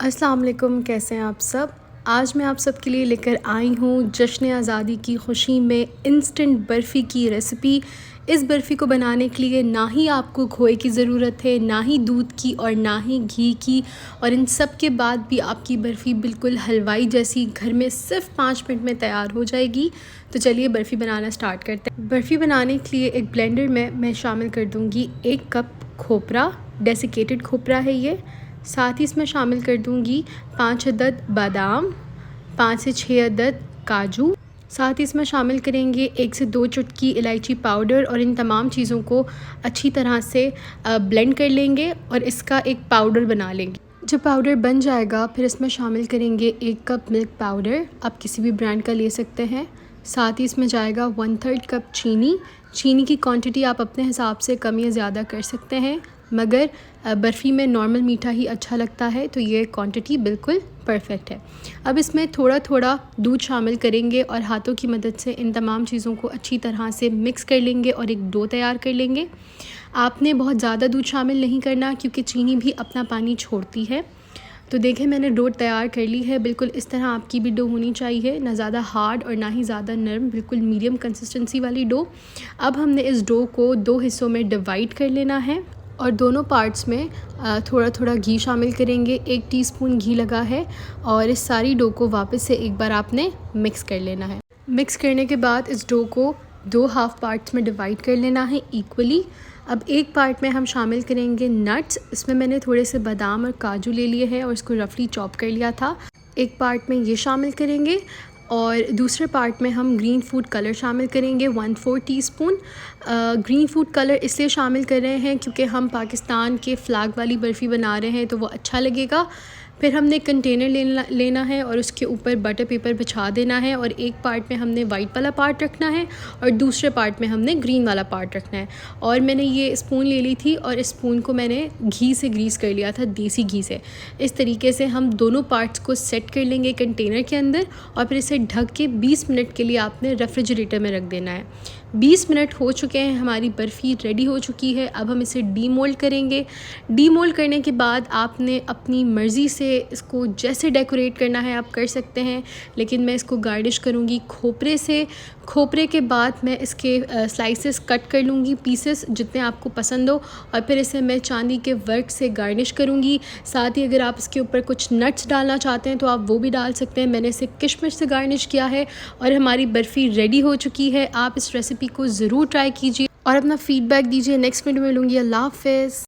अस्सलाम वालेकुम, कैसे हैं आप सब। आज मैं आप सब के लिए लेकर आई हूँ जश्न आज़ादी की खुशी में इंस्टेंट बर्फ़ी की रेसिपी। इस बर्फ़ी को बनाने के लिए ना ही आपको खोए की ज़रूरत है, ना ही दूध की और ना ही घी की, और इन सब के बाद भी आपकी बर्फ़ी बिल्कुल हलवाई जैसी घर में सिर्फ 5 मिनट में तैयार हो जाएगी। तो चलिए बर्फ़ी बनाना स्टार्ट करते हैं। बर्फ़ी बनाने के लिए एक ब्लेंडर में मैं शामिल कर दूँगी 1 कप खोपरा, डेसिकेटेड खोपरा है ये। साथ ही इसमें शामिल कर दूंगी 5 अदद बादाम, 5 से 6 अदद काजू। साथ ही इसमें शामिल करेंगे 1 से 2 चुटकी इलायची पाउडर, और इन तमाम चीज़ों को अच्छी तरह से ब्लेंड कर लेंगे और इसका एक पाउडर बना लेंगे। जब पाउडर बन जाएगा फिर इसमें शामिल करेंगे 1 कप मिल्क पाउडर, आप किसी भी ब्रांड का ले सकते हैं। साथ ही इसमें जाएगा 1/3 कप चीनी। चीनी की क्वांटिटी आप अपने हिसाब से कम या ज़्यादा कर सकते हैं, मगर बर्फ़ी में नॉर्मल मीठा ही अच्छा लगता है, तो ये क्वांटिटी बिल्कुल परफेक्ट है। अब इसमें थोड़ा थोड़ा दूध शामिल करेंगे और हाथों की मदद से इन तमाम चीज़ों को अच्छी तरह से मिक्स कर लेंगे और एक डो तैयार कर लेंगे। आपने बहुत ज़्यादा दूध शामिल नहीं करना क्योंकि चीनी भी अपना पानी छोड़ती है। तो देखें, मैंने डो तैयार कर ली है। बिल्कुल इस तरह आपकी भी डो होनी चाहिए, ना ज़्यादा हार्ड और ना ही ज़्यादा नरम, बिल्कुल मीडियम कंसिस्टेंसी वाली डो। अब हमने इस डो को 2 हिस्सों में डिवाइड कर लेना है और दोनों पार्ट्स में थोड़ा थोड़ा घी शामिल करेंगे। 1 टीस्पून घी लगा है और इस सारी डो को वापस से एक बार आपने मिक्स कर लेना है। मिक्स करने के बाद इस डो को 2 हाफ़ पार्ट्स में डिवाइड कर लेना है इक्वली। अब एक पार्ट में हम शामिल करेंगे नट्स। इसमें मैंने थोड़े से बादाम और काजू ले लिए हैं और इसको रफली चॉप कर लिया था। एक पार्ट में ये शामिल करेंगे और दूसरे पार्ट में हम ग्रीन फूड कलर शामिल करेंगे 1/4 टीस्पून। ग्रीन फूड कलर इसलिए शामिल कर रहे हैं क्योंकि हम पाकिस्तान के फ़्लैग वाली बर्फ़ी बना रहे हैं, तो वो अच्छा लगेगा। फिर हमने कंटेनर लेना है और उसके ऊपर बटर पेपर बिछा देना है, और एक पार्ट में हमने वाइट वाला पार्ट रखना है और दूसरे पार्ट में हमने ग्रीन वाला पार्ट रखना है। और मैंने ये स्पून ले ली थी और इस स्पून को मैंने घी से ग्रीस कर लिया था, देसी घी से। इस तरीके से हम दोनों पार्ट्स को सेट कर लेंगे कंटेनर के अंदर और फिर इसे ढक के 20 मिनट के लिए आपने रेफ्रिजरेटर में रख देना है। 20 मिनट हो चुके हैं, हमारी बर्फ़ी रेडी हो चुकी है। अब हम इसे डीमोल्ड करेंगे। डीमोल्ड करने के बाद आपने अपनी मर्ज़ी से इसको जैसे डेकोरेट करना है आप कर सकते हैं, लेकिन मैं इसको गार्निश करूँगी खोपरे से। खोपरे के बाद मैं इसके स्लाइसेस कट कर लूँगी, पीसेस जितने आपको पसंद हो, और फिर इसे मैं चांदी के वर्क से गार्निश करूँगी। साथ ही अगर आप इसके ऊपर कुछ नट्स डालना चाहते हैं तो आप वो भी डाल सकते हैं। मैंने इसे किशमिश से गार्निश किया है और हमारी बर्फ़ी रेडी हो चुकी है। आप इस रेसिपी को ज़रूर ट्राई कीजिए और अपना फ़ीडबैक दीजिए। नेक्स्ट वीडियो में मिलूँगी। अल्लाह हाफ़िज़।